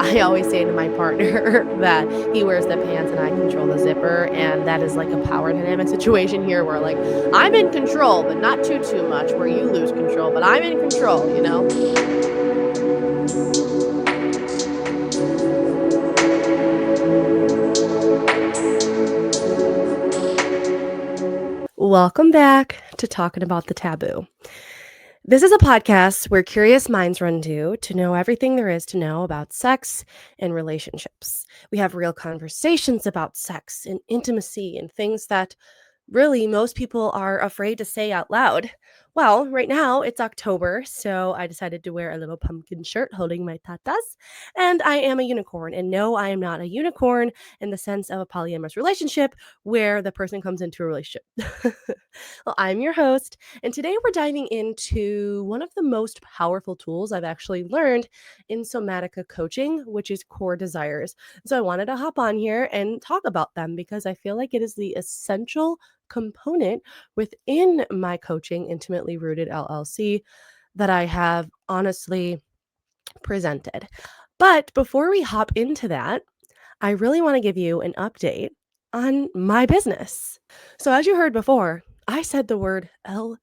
I always say to my partner that he wears the pants and I control the zipper, and that is like a power dynamic situation here where like I'm in control, but not too much where you lose control, but I'm in control, you know? Welcome back to Talking About the Taboo. This is a podcast where curious minds run to know everything there is to know about sex and relationships. We have real conversations about sex and intimacy and things that really most people are afraid to say out loud. Well, right now it's October, so I decided to wear a little pumpkin shirt holding my tatas, and I am a unicorn. And no, I am not a unicorn in the sense of a polyamorous relationship where the person comes into a relationship. Well, I'm your host, and today we're diving into one of the most powerful tools I've actually learned in Somatica Coaching, which is core desires. So I wanted to hop on here and talk about them because I feel like it is the essential component within my coaching, Intimately Rooted LLC, that I have honestly presented. But before we hop into that, I really want to give you an update on my business. So, as you heard before, I said the word LLC.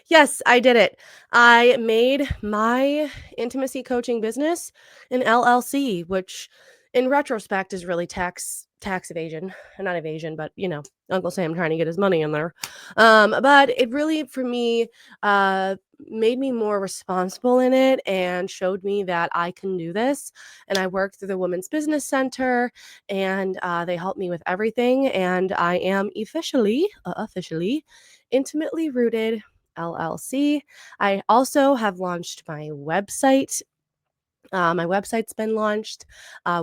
Yes, I did it. I made my intimacy coaching business an LLC, which in retrospect is really tax evasion. Not evasion, but Uncle Sam trying to get his money in there. But it really for me made me more responsible in it and showed me that I can do this. And I worked through the Women's Business Center, and they helped me with everything. And I am officially intimately rooted LLC. I also have launched my website. My website's been launched,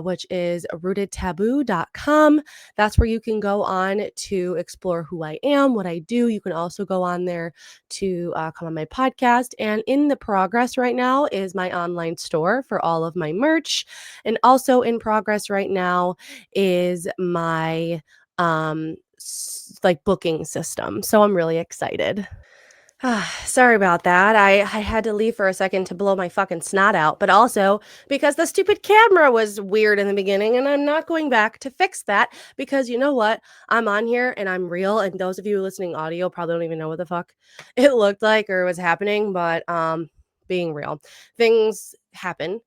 which is rootedtaboo.com. That's where you can go on to explore who I am, what I do. You can also go on there to come on my podcast. And in the progress right now is my online store for all of my merch. And also in progress right now is my like booking system. So I'm really excited. Sorry about that. I had to leave for a second to blow my fucking snot out, but also because the stupid camera was weird in the beginning, and I'm not going back to fix that because you know what? I'm on here and I'm real, and those of you listening audio probably don't even know what the fuck it looked like or was happening, but being real. Things happen.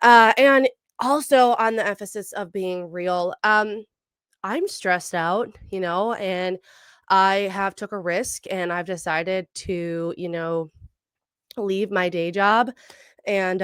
And also on the emphasis of being real, I'm stressed out, and I have took a risk and I've decided to, leave my day job and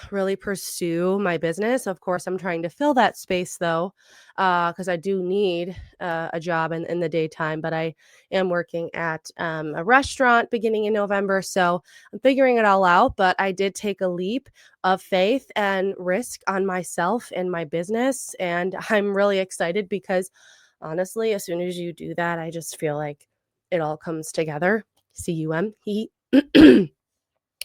really pursue my business. Of course, I'm trying to fill that space though, because I do need a job in the daytime, but I am working at a restaurant beginning in November. So I'm figuring it all out. But I did take a leap of faith and risk on myself and my business. And I'm really excited because honestly, as soon as you do that, I just feel like it all comes together. CUM.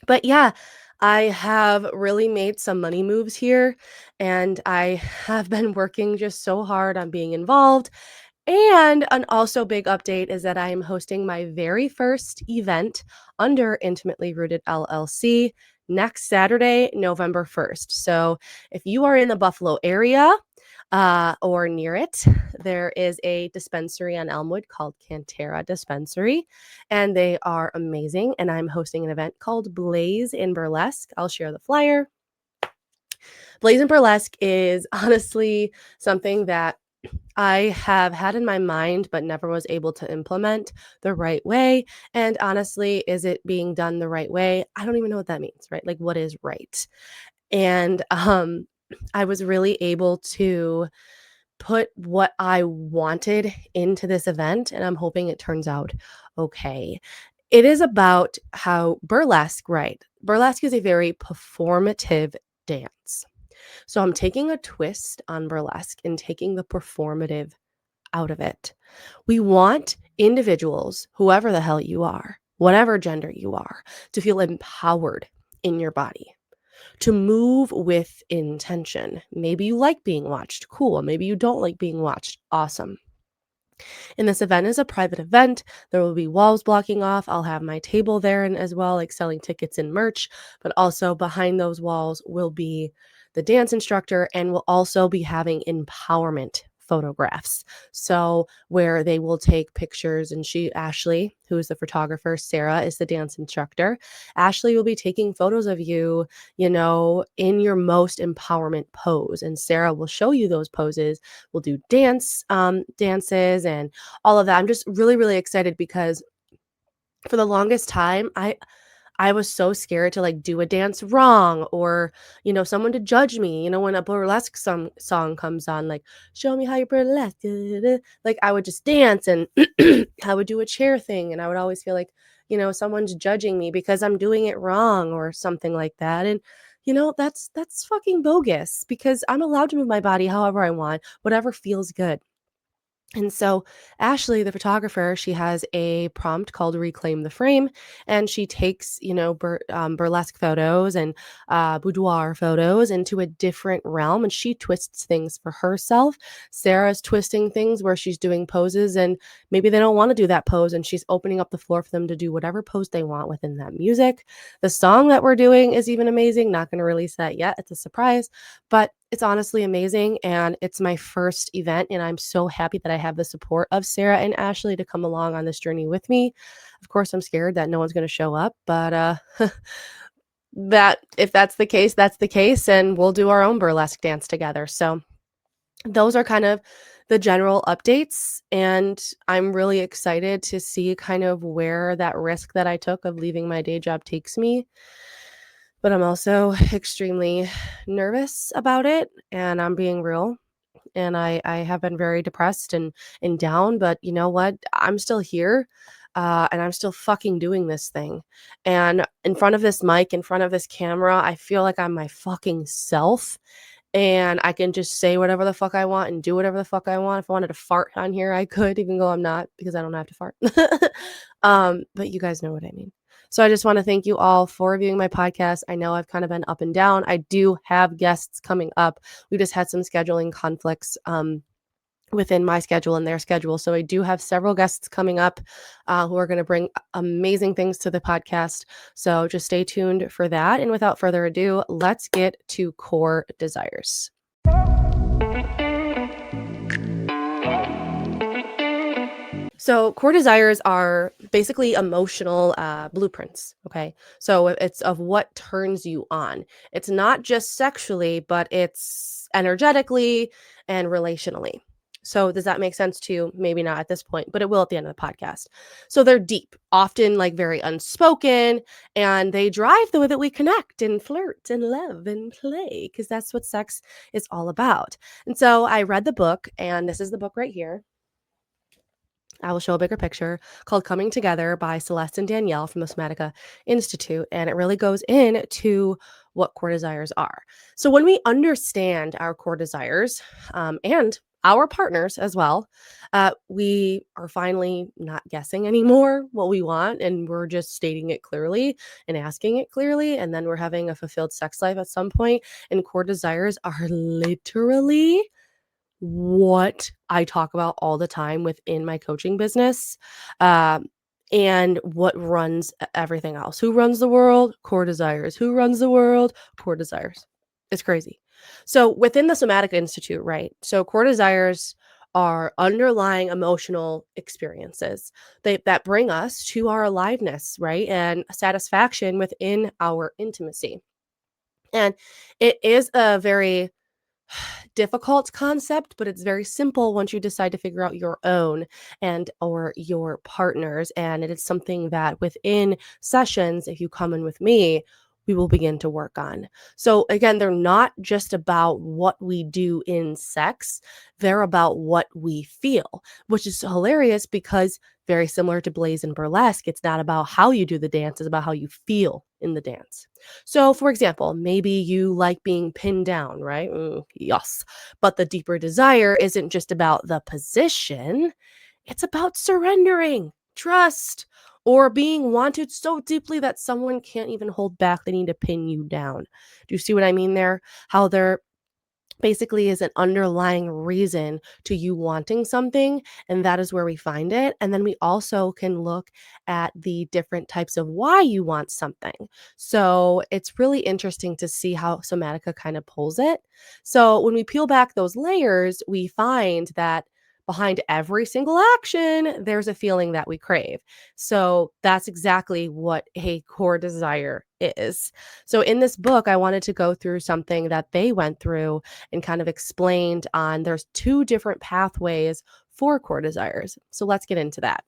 But yeah, I have really made some money moves here, and I have been working just so hard on being involved. And an also big update is that I am hosting my very first event under Intimately Rooted LLC next Saturday, November 1st. So if you are in the Buffalo area, or near it, there is a dispensary on Elmwood called Cantera Dispensary, and they are amazing. And I'm hosting an event called Blaze in Burlesque. I'll share the flyer. Blaze in Burlesque is honestly something that I have had in my mind, but never was able to implement the right way. And honestly, is it being done the right way? I don't even know what that means, right? Like, what is right? And I was really able to put what I wanted into this event, and I'm hoping it turns out okay. It is about how burlesque, right? Burlesque is a very performative dance. So I'm taking a twist on burlesque and taking the performative out of it. We want individuals, whoever the hell you are, whatever gender you are, to feel empowered in your body, to move with intention. Maybe you like being watched. Cool. Maybe you don't like being watched. Awesome. And this event is a private event. There will be walls blocking off. I'll have my table there and as well, like selling tickets and merch. But also behind those walls will be the dance instructor, and we'll also be having empowerment photographs. So where they will take pictures, and Ashley, who is the photographer, Sarah is the dance instructor. Ashley will be taking photos of you, in your most empowerment pose. And Sarah will show you those poses. We'll do dances and all of that. I'm just really, really excited because for the longest time, I was so scared to like do a dance wrong, or, someone to judge me, when a burlesque song comes on, like, show me how you burlesque. Da, da, da. Like I would just dance and I would do a chair thing. And I would always feel like, someone's judging me because I'm doing it wrong or something like that. And, that's fucking bogus because I'm allowed to move my body however I want, whatever feels good. And so Ashley, the photographer, she has a prompt called Reclaim the Frame, and she takes, burlesque photos and boudoir photos into a different realm, and she twists things for herself. Sarah's twisting things where she's doing poses, and maybe they don't want to do that pose, and she's opening up the floor for them to do whatever pose they want within that music. The song that we're doing is even amazing. Not going to release that yet. It's a surprise, but it's honestly amazing, and it's my first event, and I'm so happy that I have the support of Sarah and Ashley to come along on this journey with me. Of course, I'm scared that no one's going to show up, but that if that's the case, that's the case, and we'll do our own burlesque dance together. So those are kind of the general updates, and I'm really excited to see kind of where that risk that I took of leaving my day job takes me. But I'm also extremely nervous about it, and I'm being real. And I have been very depressed and down, but you know what? I'm still here, and I'm still fucking doing this thing. And in front of this mic, in front of this camera, I feel like I'm my fucking self, and I can just say whatever the fuck I want and do whatever the fuck I want. If I wanted to fart on here, I could, even though I'm not, because I don't have to fart. But you guys know what I mean. So I just want to thank you all for viewing my podcast. I know I've kind of been up and down. I do have guests coming up. We just had some scheduling conflicts within my schedule and their schedule. So I do have several guests coming up who are going to bring amazing things to the podcast. So just stay tuned for that. And without further ado, let's get to core desires. So core desires are basically emotional blueprints. Okay. So it's of what turns you on. It's not just sexually, but it's energetically and relationally. So does that make sense to you? Maybe not at this point, but it will at the end of the podcast. So they're deep, often like very unspoken, and they drive the way that we connect and flirt and love and play, because that's what sex is all about. And so I read the book, and this is the book right here. I will show a bigger picture, called Coming Together by Celeste and Danielle from the Somatica Institute. And it really goes into what core desires are. So when we understand our core desires and our partners as well, we are finally not guessing anymore what we want, and we're just stating it clearly and asking it clearly. And then we're having a fulfilled sex life at some point. And core desires are literally what I talk about all the time within my coaching business, um, and what runs everything else. Who runs the world? Core desires. Who runs the world? Core desires. It's crazy. So within the Somatica Institute, right? So core desires are underlying emotional experiences that bring us to our aliveness, right? And satisfaction within our intimacy. And it is a very difficult concept, but it's very simple once you decide to figure out your own and or your partners. And it is something that within sessions, if you come in with me, we will begin to work on. So again, they're not just about what we do in sex, they're about what we feel, which is hilarious because very similar to Blaze and Burlesque, it's not about how you do the dance, it's about how you feel in the dance. So, for example, maybe you like being pinned down, right? Yes. But the deeper desire isn't just about the position, it's about surrendering, trust, or being wanted so deeply that someone can't even hold back. They need to pin you down. Do you see what I mean there? How they're basically is an underlying reason to you wanting something, and that is where we find it. And then we also can look at the different types of why you want something. So it's really interesting to see how Somatica kind of pulls it. So when we peel back those layers, we find that behind every single action, there's a feeling that we crave. So that's exactly what a core desire is. So in this book, I wanted to go through something that they went through and kind of explained on there's two different pathways for core desires. So let's get into that.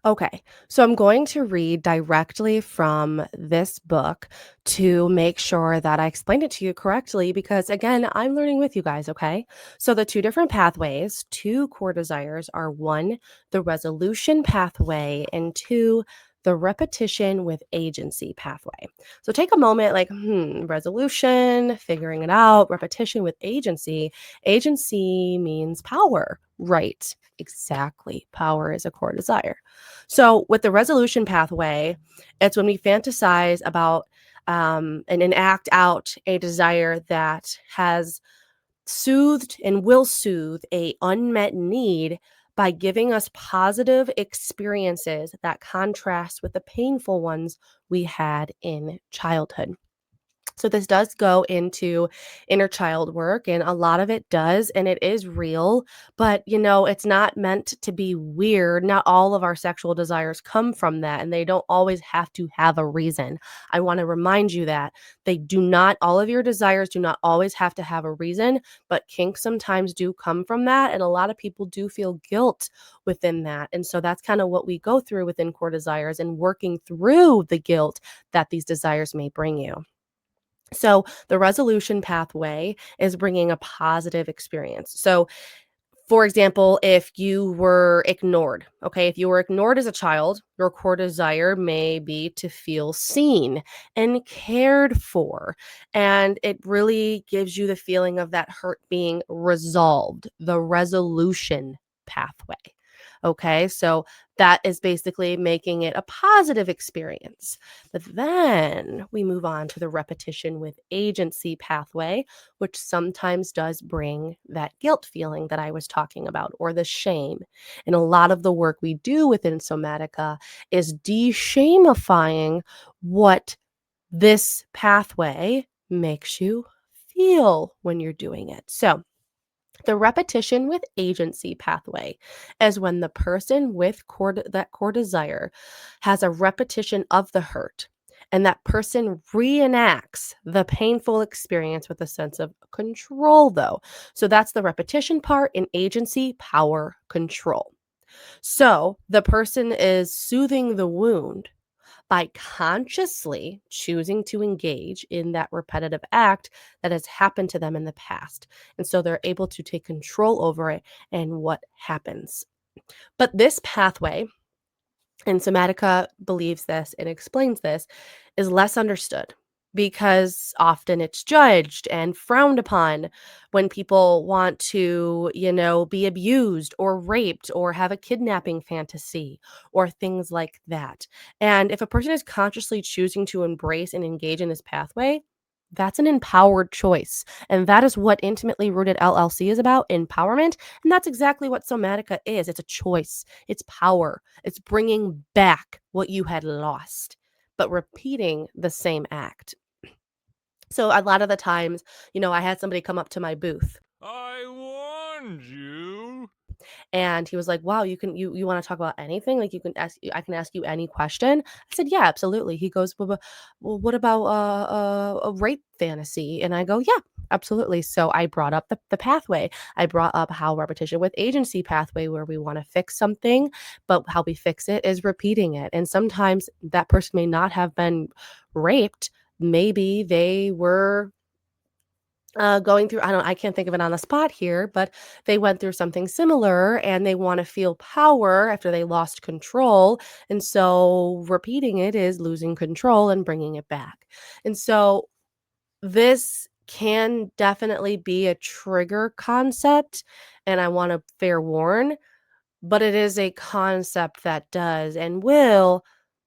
Okay, so I'm going to read directly from this book to make sure that I explained it to you correctly because, again, I'm learning with you guys, okay? So, the two different pathways to core desires are one, the resolution pathway, and two, the repetition with agency pathway. So, take a moment like, resolution, figuring it out, repetition with agency. Agency means power, right? Exactly. Power is a core desire. So with the resolution pathway, it's when we fantasize about and act out a desire that has soothed and will soothe a unmet need by giving us positive experiences that contrast with the painful ones we had in childhood. So this does go into inner child work and a lot of it does and it is real, but it's not meant to be weird. Not all of our sexual desires come from that and they don't always have to have a reason. I want to remind you that they do not all of your desires do not always have to have a reason, but kinks sometimes do come from that and a lot of people do feel guilt within that. And so that's kind of what we go through within core desires and working through the guilt that these desires may bring you. So, the resolution pathway is bringing a positive experience. So, for example, if you were ignored, okay, if you were ignored as a child, your core desire may be to feel seen and cared for. And it really gives you the feeling of that hurt being resolved, the resolution pathway. Okay, so that is basically making it a positive experience. But then we move on to the repetition with agency pathway, which sometimes does bring that guilt feeling that I was talking about or the shame. And a lot of the work we do within Somatica is de-shamifying what this pathway makes you feel when you're doing it. So, the repetition with agency pathway is when the person with that core desire has a repetition of the hurt and that person reenacts the painful experience with a sense of control though. So that's the repetition part in agency, power, control. So the person is soothing the wound by consciously choosing to engage in that repetitive act that has happened to them in the past. And so they're able to take control over it and what happens. But this pathway, and Somatica believes this and explains this, is less understood because often it's judged and frowned upon when people want to, be abused or raped or have a kidnapping fantasy or things like that. And if a person is consciously choosing to embrace and engage in this pathway, that's an empowered choice. And that is what Intimately Rooted LLC is about, empowerment. And that's exactly what Somatica is. It's a choice, it's power, it's bringing back what you had lost, but repeating the same act. So a lot of the times, I had somebody come up to my booth I warned you. and he was like, "Wow, you want to talk about anything? Like I can ask you any question." I said, "Yeah, absolutely." He goes, "Well, what about a rape fantasy?" And I go, "Yeah, absolutely." So I brought up the pathway. I brought up how repetition with agency pathway where we want to fix something, but how we fix it is repeating it. And sometimes that person may not have been raped. Maybe they were going through I can't think of it on the spot here, but they went through something similar and they wanna feel power after they lost control, and so repeating it is losing control and bringing it back. And so this can definitely be a trigger concept, and I wanna fair warn, but it is a concept that does and will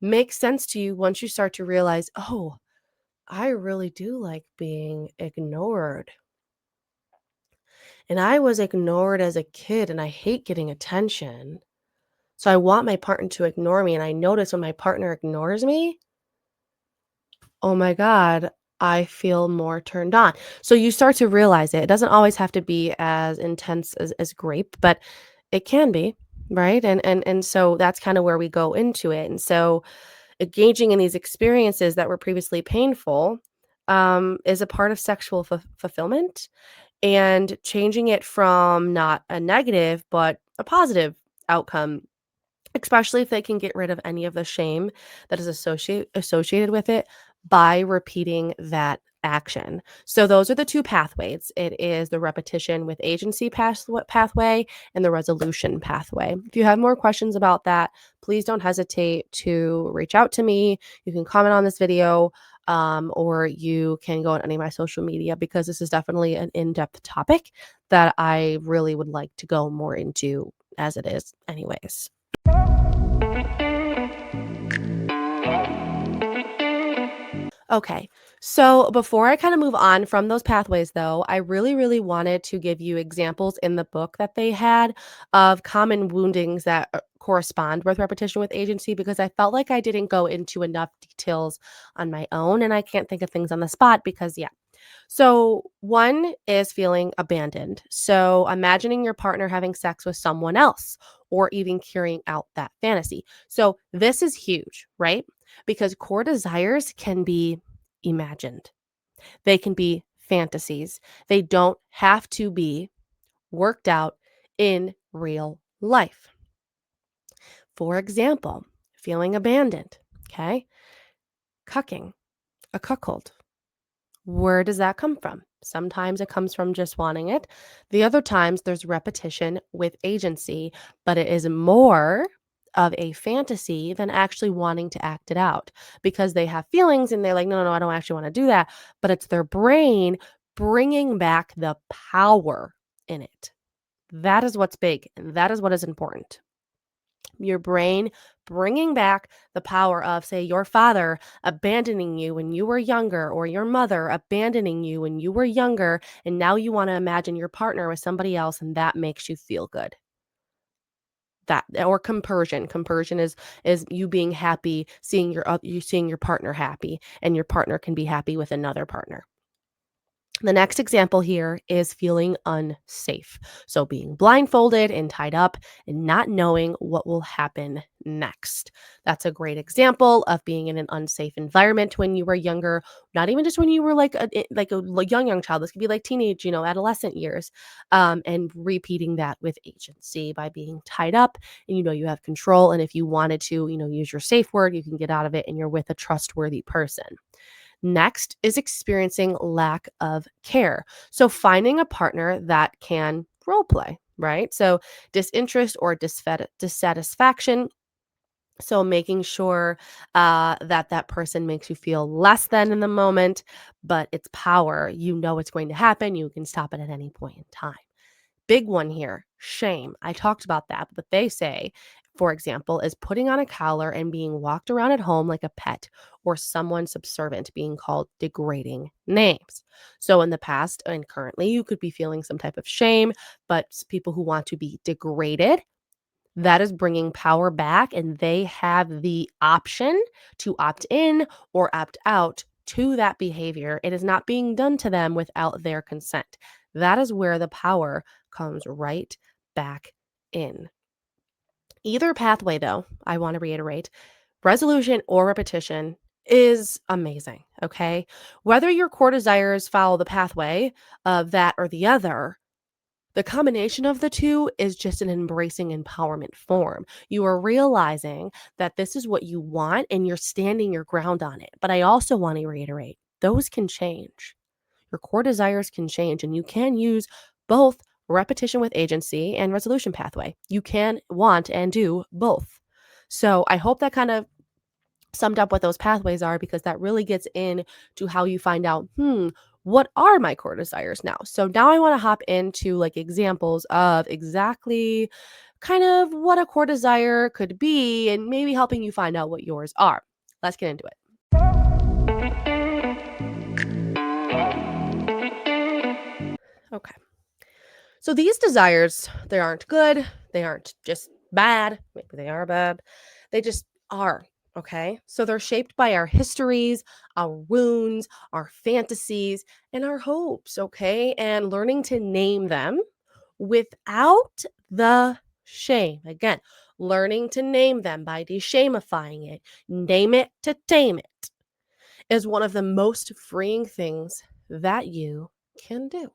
makes sense to you once you start to realize, oh, I really do like being ignored. And I was ignored as a kid and I hate getting attention. So I want my partner to ignore me. And I notice when my partner ignores me, oh my God, I feel more turned on. So you start to realize it. It doesn't always have to be as intense as grape, but it can be, right? And so that's kind of where we go into it. And so engaging in these experiences that were previously painful is a part of sexual fulfillment, and changing it from not a negative but a positive outcome, especially if they can get rid of any of the shame that is associated with it by repeating that action. So those are the two pathways. It is the repetition with agency pathway and the resolution pathway. If you have more questions about that, please don't hesitate to reach out to me. You can comment on this video, or you can go on any of my social media, because this is definitely an in-depth topic that I really would like to go more into as it is anyways. Okay, so before I kind of move on from those pathways, though, I really, really wanted to give you examples in the book that they had of common woundings that correspond with repetition with agency, because I felt like I didn't go into enough details on my own, and I can't think of things on the spot because, yeah. So, one is feeling abandoned. So, imagining your partner having sex with someone else or even carrying out that fantasy. So, this is huge, right? Because core desires can be imagined, they can be fantasies. They don't have to be worked out in real life. For example, feeling abandoned, okay? Cucking, a cuckold. Where does that come from? Sometimes it comes from just wanting it. The other times there's repetition with agency, but it is more of a fantasy than actually wanting to act it out, because they have feelings and they're like, no, no, no, I don't actually want to do that. But it's their brain bringing back the power in it. That is what's big, and that is what is important. Your brain bringing back the power of, say, your father abandoning you when you were younger, or your mother abandoning you when you were younger, and now you want to imagine your partner with somebody else, and that makes you feel good. That, or compersion is you being happy, seeing you seeing your partner happy, and your partner can be happy with another partner. The next example here is feeling unsafe. So being blindfolded and tied up and not knowing what will happen next. That's a great example of being in an unsafe environment when you were younger, not even just when you were like a young child. This could be like teenage, adolescent years. And repeating that with agency by being tied up, and you have control, and if you wanted to, use your safe word, you can get out of it and you're with a trustworthy person. Next is experiencing lack of care. So finding a partner that can role play, right? So disinterest or dissatisfaction. So making sure that that person makes you feel less than in the moment, but it's power. You know it's going to happen. You can stop it at any point in time. Big one here, shame. I talked about that. But they say, for example, is putting on a collar and being walked around at home like a pet, or someone subservient, being called degrading names. So in the past and currently, you could be feeling some type of shame, but people who want to be degraded, that is bringing power back, and they have the option to opt in or opt out to that behavior. It is not being done to them without their consent. That is where the power comes right back in. Either pathway, though, I want to reiterate, resolution or repetition is amazing. Okay. Whether your core desires follow the pathway of that or the other, the combination of the two is just an embracing empowerment form. You are realizing that this is what you want and you're standing your ground on it. But I also want to reiterate, those can change. Your core desires can change, and you can use both repetition with agency and resolution pathway. You can want and do both. So I hope that kind of summed up what those pathways are, because that really gets into how you find out, what are my core desires now? So now I want to hop into like examples of exactly kind of what a core desire could be and maybe helping you find out what yours are. Let's get into it. Okay. So these desires, they aren't good. They aren't just bad. Maybe they are bad. They just are. Okay. So they're shaped by our histories, our wounds, our fantasies, and our hopes. Okay. And learning to name them without the shame. Again, learning to name them by deshamifying it, name it to tame it, is one of the most freeing things that you can do.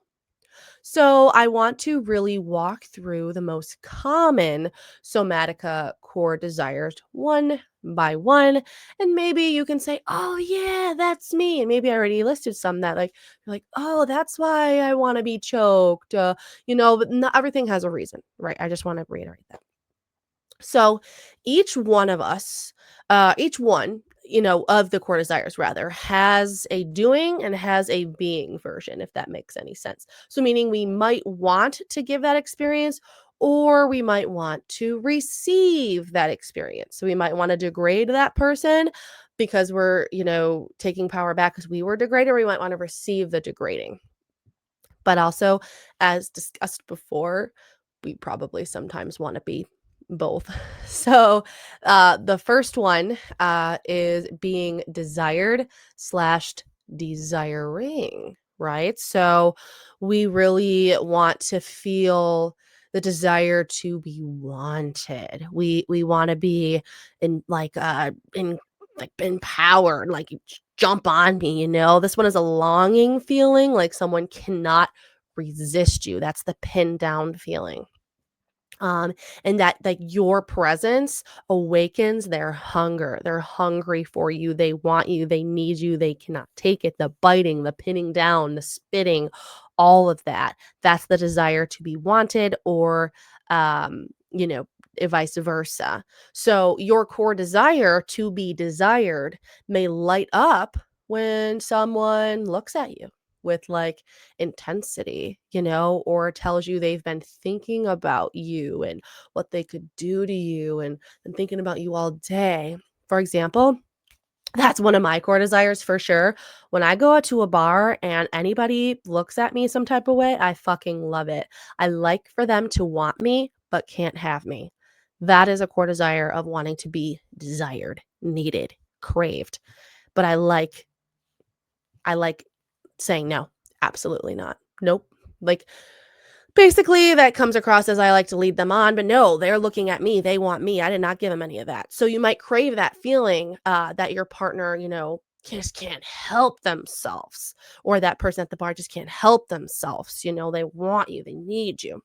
So, I want to really walk through the most common somatica core desires one by one. And maybe you can say, oh, yeah, that's me. And maybe I already listed some that, like, you're like, oh, that's why I want to be choked. But not everything has a reason, right? I just want to reiterate that. So each one of us, each one, of the core desires rather, has a doing and has a being version, if that makes any sense. So meaning we might want to give that experience or we might want to receive that experience. So we might want to degrade that person because we're, taking power back because we were degraded, or we might want to receive the degrading. But also, as discussed before, we probably sometimes want to be both. So, the first one is being desired slash desiring, right? So, we really want to feel the desire to be wanted. We want to be in empowered, like jump on me. This one is a longing feeling, like someone cannot resist you. That's the pinned down feeling. Um, and that like your presence awakens their hunger. They're hungry for you. They want you. They need you. They cannot take it. The biting, the pinning down, the spitting, all of that. That's the desire to be wanted, or um, you know, vice versa. So your core desire to be desired may light up when someone looks at you with like intensity, or tells you they've been thinking about you and what they could do to you and thinking about you all day. For example, that's one of my core desires for sure. When I go out to a bar and anybody looks at me some type of way, I fucking love it. I like for them to want me, but can't have me. That is a core desire of wanting to be desired, needed, craved. But I like saying no, absolutely not. Nope. Like, basically, that comes across as I like to lead them on, but no, they're looking at me. They want me. I did not give them any of that. So you might crave that feeling that your partner, just can't help themselves, or that person at the bar just can't help themselves. They want you, they need you.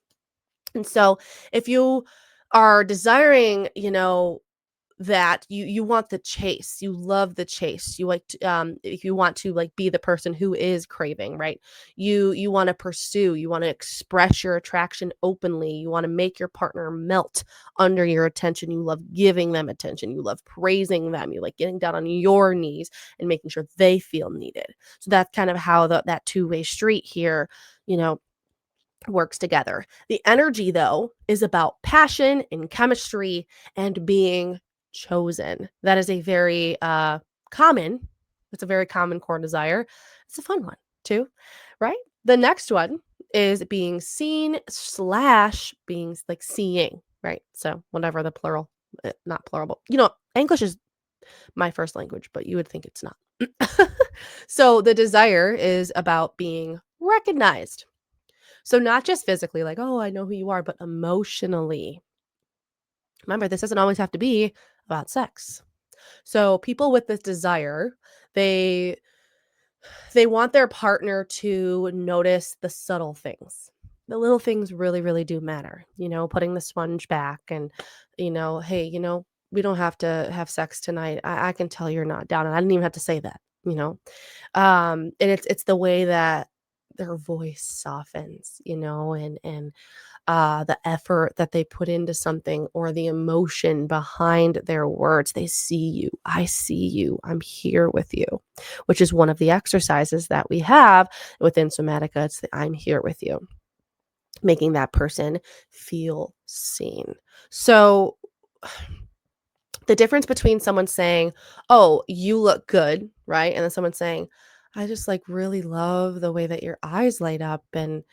And so if you are desiring, that you want the chase, you love the chase, you like to, if you want to like be the person who is craving, right? You want to pursue, you want to express your attraction openly, you want to make your partner melt under your attention, you love giving them attention, you love praising them, you like getting down on your knees and making sure they feel needed. So that's kind of how that two-way street here, you know works together. The energy, though, is about passion and chemistry and being chosen. That is a very common, it's a very common core desire. It's a fun one too, right? The next one is being seen slash being like seeing, right? So whatever the plural, not plural, but English is my first language, but you would think it's not. So the desire is about being recognized, so not just physically, like, "Oh, I know who you are," but emotionally. Remember, this doesn't always have to be about sex. So people with this desire, they they want their partner to notice the subtle things. The little things really, really do matter. Putting the sponge back and, "Hey, we don't have to have sex tonight. I can tell you're not down." And I didn't even have to say that, you know? And it's the way that their voice softens, and the effort that they put into something, or the emotion behind their words. They see you. I see you. I'm here with you, which is one of the exercises that we have within Somatica. It's the I'm here with you. making that person feel seen. So the difference between someone saying, "Oh, you look good," right? And then someone saying, "I just like really love the way that your eyes light up and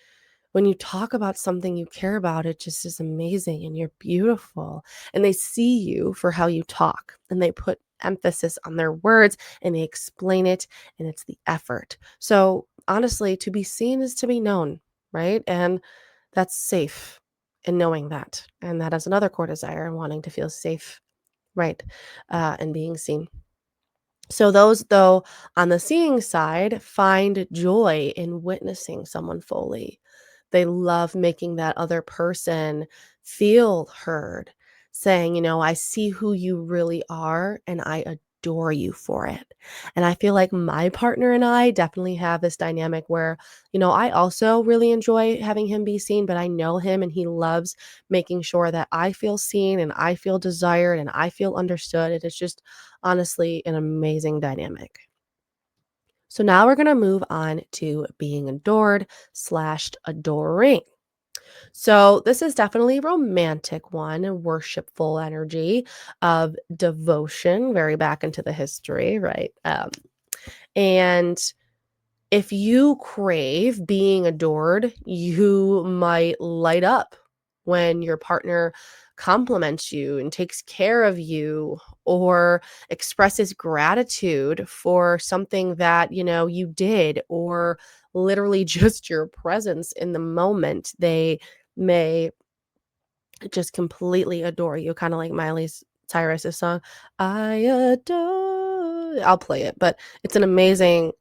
when you talk about something you care about, it just is amazing and you're beautiful." And they see you for how you talk and they put emphasis on their words and they explain it and it's the effort. So, honestly, to be seen is to be known, right? And that's safe in knowing that. And that is another core desire and wanting to feel safe, right? And being seen. So, those, though, on the seeing side, find joy in witnessing someone fully. They love making that other person feel heard, saying, "I see who you really are and I adore you for it." And I feel like my partner and I definitely have this dynamic where, I also really enjoy having him be seen, but I know him and he loves making sure that I feel seen and I feel desired and I feel understood. It is just honestly an amazing dynamic. So now we're going to move on to being adored slash adoring. So this is definitely a romantic one, a worshipful energy of devotion, very back into the history, right? And if you crave being adored, you might light up when your partner compliments you and takes care of you or expresses gratitude for something that, you did or literally just your presence in the moment. They may just completely adore you, kind of like Cyrus's song, I adore. I'll play it, but it's an amazing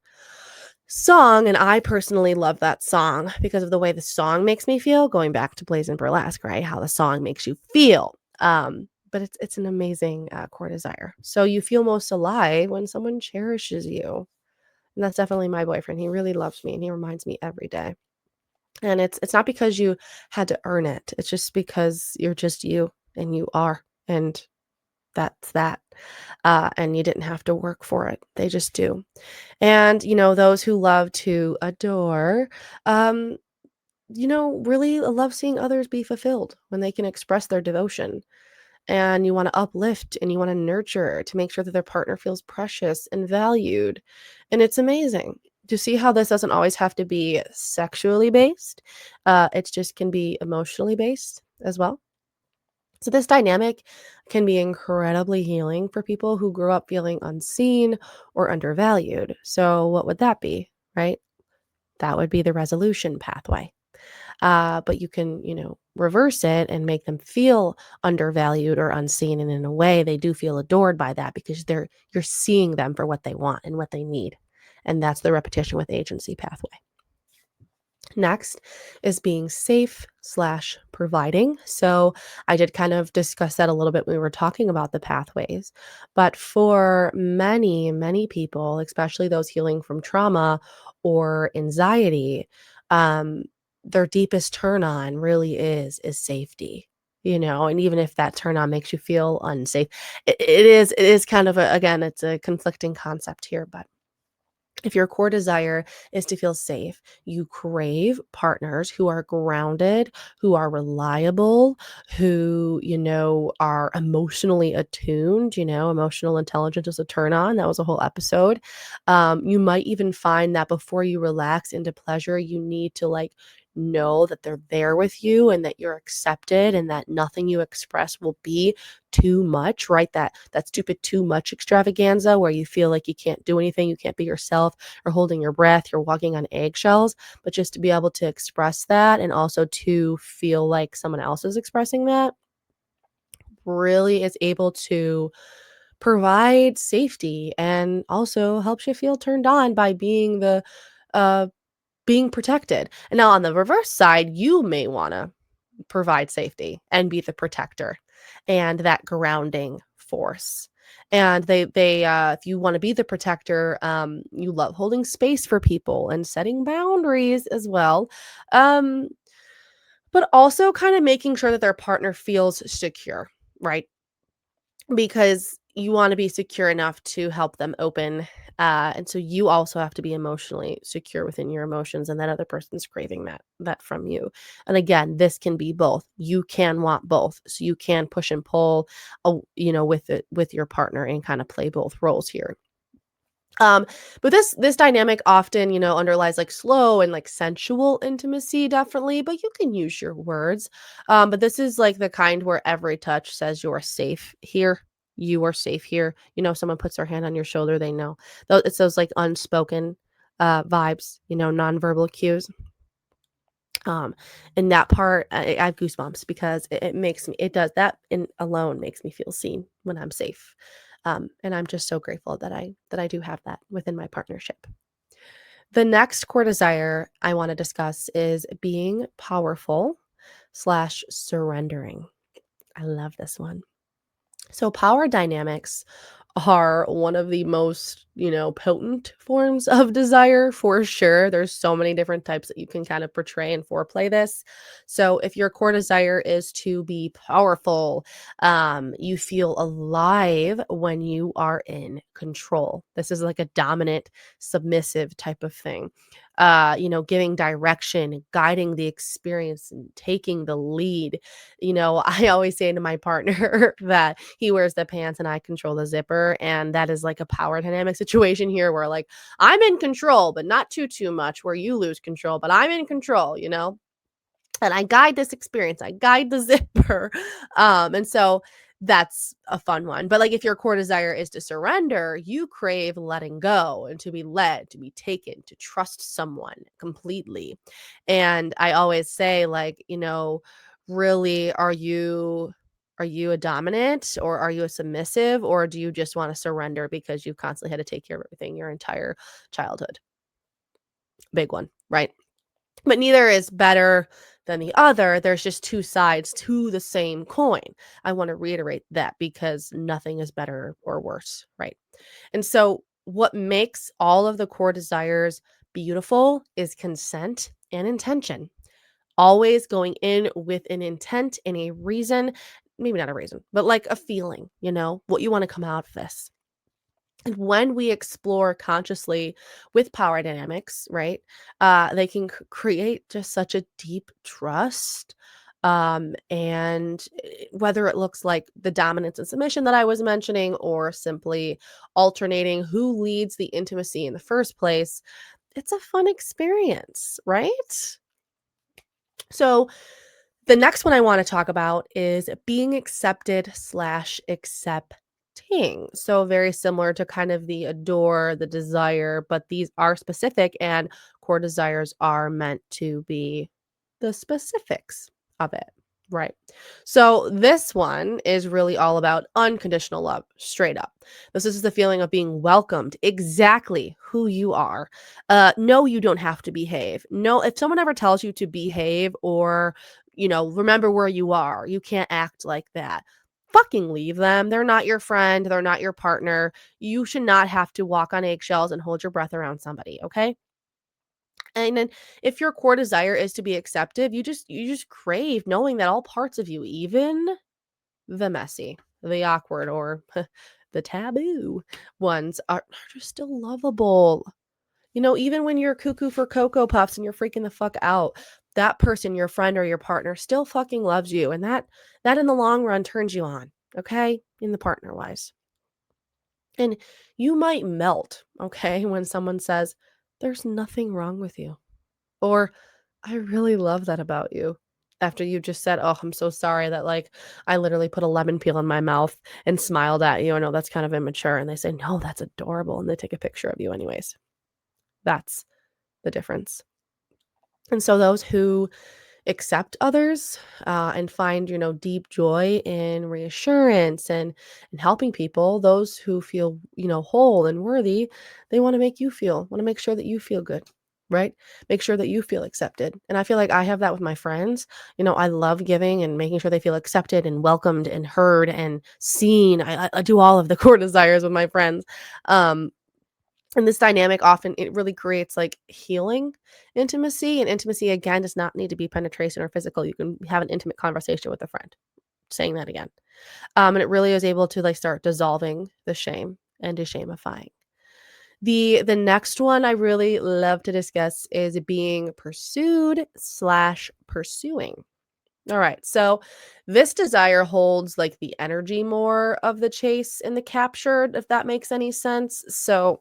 song, and I personally love that song because of the way the song makes me feel, going back to Blazing Burlesque, right? How the song makes you feel. But it's an amazing core desire. So you feel most alive when someone cherishes you. And that's definitely my boyfriend. He really loves me and he reminds me every day. And it's not because you had to earn it. It's just because you're just you and you are. And that's that. And you didn't have to work for it. They just do. And, those who love to adore, um, really love seeing others be fulfilled when they can express their devotion. And you want to uplift and you want to nurture to make sure that their partner feels precious and valued. And it's amazing to see how this doesn't always have to be sexually based. It just can be emotionally based as well. So, this dynamic can be incredibly healing for people who grew up feeling unseen or undervalued. So, what would that be, right? That would be the resolution pathway. But you can, reverse it and make them feel undervalued or unseen. And in a way, they do feel adored by that because you're seeing them for what they want and what they need. And that's the repetition with agency pathway. Next is being safe slash providing. So I did kind of discuss that a little bit when we were talking about the pathways. But for many, many people, especially those healing from trauma or anxiety, um, their deepest turn on really is safety. And even if that turn on makes you feel unsafe, it is kind of again, it's a conflicting concept here, but if your core desire is to feel safe, you crave partners who are grounded, who are reliable, who, are emotionally attuned. Emotional intelligence is a turn on. That was a whole episode. You might even find that before you relax into pleasure, you need to know that they're there with you and that you're accepted and that nothing you express will be too much, right? That stupid too much extravaganza where you feel like you can't do anything, you can't be yourself, or holding your breath, you're walking on eggshells, but just to be able to express that and also to feel like someone else is expressing that really is able to provide safety and also helps you feel turned on by uh being protected. And now on the reverse side, you may want to provide safety and be the protector and that grounding force. And if you want to be the protector, you love holding space for people and setting boundaries as well. Um, but also kind of making sure that their partner feels secure, right? Because you want to be secure enough to help them open. And so you also have to be emotionally secure within your emotions, and that other person's craving that from you. And again, this can be both. You can want both. So you can push and pull, with your partner and kind of play both roles here. Um, but this dynamic often, underlies like slow and like sensual intimacy, definitely, but you can use your words. But this is like the kind where every touch says you're safe here. You are safe here. Someone puts their hand on your shoulder, they know. It's those like unspoken vibes, nonverbal cues. Um, and that part, I have goosebumps because it makes me, it does that in alone makes me feel seen when I'm safe. And I'm just so grateful that I do have that within my partnership. The next core desire I want to discuss is being powerful slash surrendering. I love this one. So power dynamics are one of the most, potent forms of desire for sure. There's so many different types that you can kind of portray and foreplay this. So if your core desire is to be powerful, you feel alive when you are in control. This is like a dominant, submissive type of thing. Giving direction, guiding the experience, and taking the lead. I always say to my partner that he wears the pants and I control the zipper. And that is like a power dynamic situation here where like I'm in control, but not too much where you lose control, but I'm in control. And I guide this experience. I guide the zipper. And so that's a fun one. But like if your core desire is to surrender, you crave letting go and to be led, to be taken, to trust someone completely. And I always say like, really are you a dominant or are you a submissive or do you just want to surrender because you've constantly had to take care of everything your entire childhood? Big one, right? But neither is better than the other. There's just two sides to the same coin. I want to reiterate that because nothing is better or worse, right? And so, what makes all of the core desires beautiful is consent and intention. Always going in with an intent and a reason, maybe not a reason, but like a feeling, what you want to come out of this. And when we explore consciously with power dynamics, right, they can create just such a deep trust. And whether it looks like the dominance and submission that I was mentioning, or simply alternating who leads the intimacy in the first place, it's a fun experience, right? So, the next one I want to talk about is being accepted slash accepting. So very similar to kind of the adore, the desire, but these are specific and core desires are meant to be the specifics of it. Right. So this one is really all about unconditional love, straight up. This is the feeling of being welcomed exactly who you are. No, you don't have to behave. No, if someone ever tells you to behave or remember where you are. You can't act like that. Fucking leave them. They're not your friend. They're not your partner. You should not have to walk on eggshells and hold your breath around somebody. Okay. And then if your core desire is to be accepted, you just crave knowing that all parts of you, even the messy, the awkward, or the taboo ones are just still lovable. Even when you're cuckoo for Cocoa Puffs and you're freaking the fuck out, that person, your friend or your partner, still fucking loves you. And that in the long run turns you on, okay? In the partner wise. And you might melt, okay, when someone says, there's nothing wrong with you. Or I really love that about you. After you just said, oh, I'm so sorry that like I literally put a lemon peel in my mouth and smiled at you. I know that's kind of immature. And they say, no, that's adorable. And they take a picture of you anyways. That's the difference. And so those who accept others and find, deep joy in reassurance and helping people, those who feel, whole and worthy, they want to want to make sure that you feel good. Right? Make sure that you feel accepted. And I feel like I have that with my friends. I love giving and making sure they feel accepted and welcomed and heard and seen. I do all of the core desires with my friends. And this dynamic often it really creates like healing intimacy, and intimacy again does not need to be penetration or physical. You can have an intimate conversation with a friend. Saying that again. And it really is able to like start dissolving the shame and de-shamifying. The next one I really love to discuss is being pursued slash pursuing. All right. So this desire holds like the energy more of the chase and the capture, if that makes any sense. So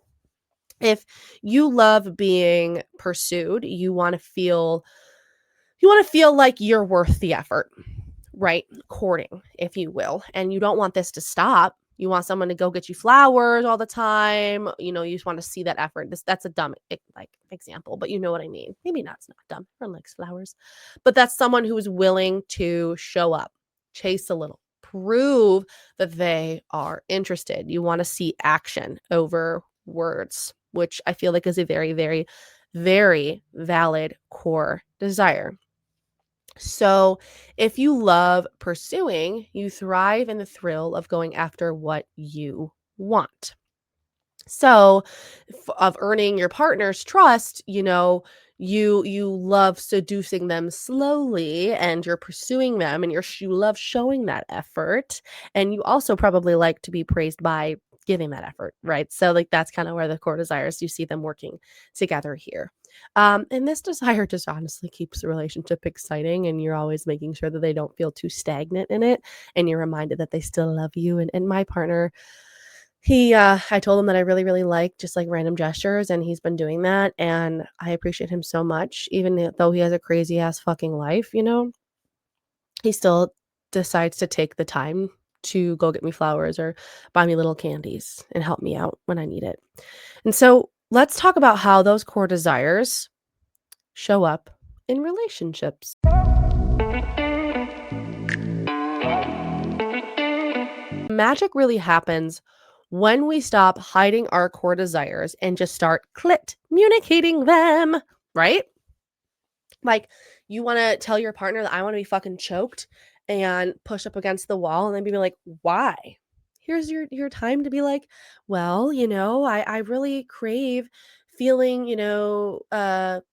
if you love being pursued, you want to feel like you're worth the effort, right? Courting, if you will. And you don't want this to stop. You want someone to go get you flowers all the time. You just want to see that effort. That's a dumb like example, but you know what I mean. Maybe not, it's not dumb. Everyone likes flowers. But that's someone who is willing to show up, chase a little, prove that they are interested. You want to see action over words, which I feel like is a very, very, very valid core desire. So, if you love pursuing, you thrive in the thrill of going after what you want. So, of earning your partner's trust, you love seducing them slowly, and you're pursuing them, and you love showing that effort, and you also probably like to be praised by giving that effort, right? So, like that's kind of where the core desires, you see them working together here. And this desire just honestly keeps the relationship exciting, and you're always making sure that they don't feel too stagnant in it, and you're reminded that they still love you. And my partner, I told him that I really, really like just like random gestures, and he's been doing that. And I appreciate him so much, even though he has a crazy ass fucking life, he still decides to take the time to go get me flowers or buy me little candies and help me out when I need it. And so let's talk about how those core desires show up in relationships. Magic really happens when we stop hiding our core desires and just start communicating them, right? Like you want to tell your partner that I want to be fucking choked and push up against the wall, and then be like, why? Here's your time to be like, well, I really crave feeling, that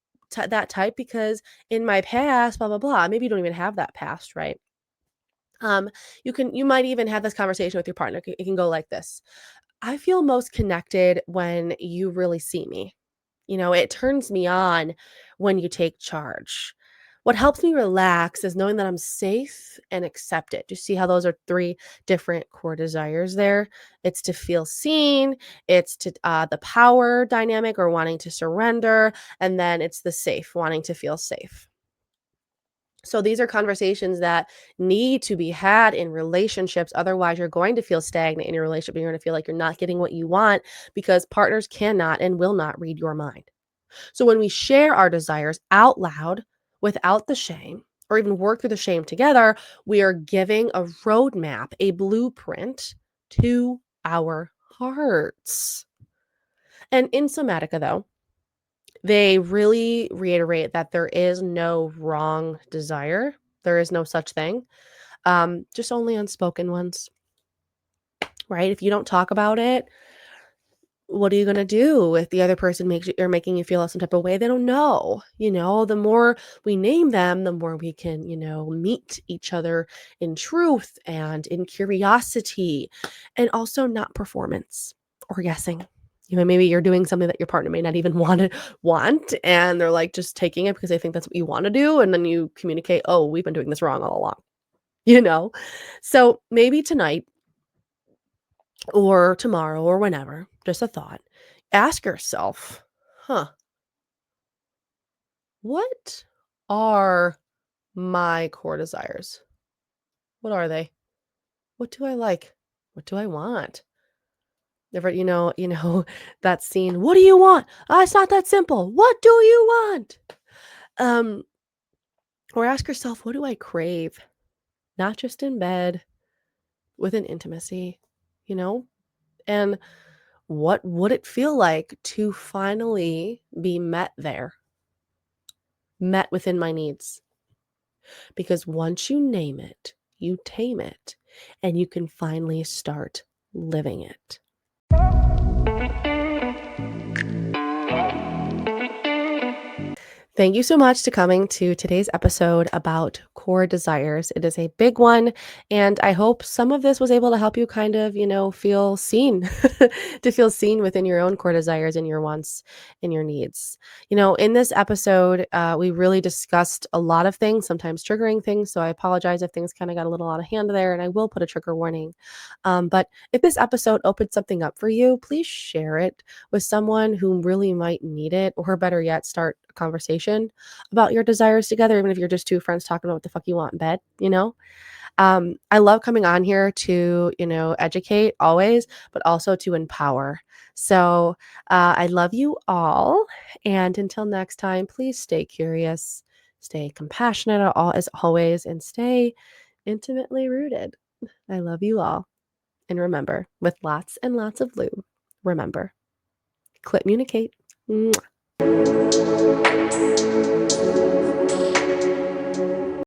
type because in my past, blah blah blah. Maybe you don't even have that past, right? Um, you might even have this conversation with your partner. It can go like this. I feel most connected when you really see me. It turns me on when you take charge. What helps me relax is knowing that I'm safe and accepted. You see how those are three different core desires there? It's to feel seen, it's to the power dynamic or wanting to surrender, and then it's the safe, wanting to feel safe. So these are conversations that need to be had in relationships. Otherwise, you're going to feel stagnant in your relationship. And you're going to feel like you're not getting what you want because partners cannot and will not read your mind. So when we share our desires out loud without the shame, or even work through the shame together, we are giving a roadmap, a blueprint to our hearts. And in Somatica, though, they really reiterate that there is no wrong desire. There is no such thing. Just only unspoken ones, right? If you don't talk about it, what are you gonna do if the other person makes you or making you feel some type of way? They don't know. The more we name them, the more we can, meet each other in truth and in curiosity, and also not performance or guessing. Maybe you're doing something that your partner may not even want, and they're like just taking it because they think that's what you want to do, and then you communicate, oh, we've been doing this wrong all along. you know? So maybe tonight or tomorrow or whenever, just a thought, ask yourself, huh, what are my core desires? What are they? What do I like? What do I want? Never, that scene, what do you want? It's not that simple. What do you want? Um, or ask yourself, what do I crave? Not just in bed, with an intimacy, you know? And what would it feel like to finally be met there, met within my needs? Because once you name it, you tame it, and you can finally start living it. Thank you so much to coming to today's episode about core desires. It is a big one, and I hope some of this was able to help you kind of, feel seen, to feel seen within your own core desires and your wants and your needs. In this episode, we really discussed a lot of things, sometimes triggering things. So I apologize if things kind of got a little out of hand there, and I will put a trigger warning. But if this episode opened something up for you, please share it with someone who really might need it, or better yet, start a conversation about your desires together, even if you're just two friends talking about what the fuck you want in bed. I love coming on here to, educate always, but also to empower. So I love you all. And until next time, please stay curious, stay compassionate as always, and stay intimately rooted. I love you all. And remember, with lots and lots of lube, remember, communicate. Mwah.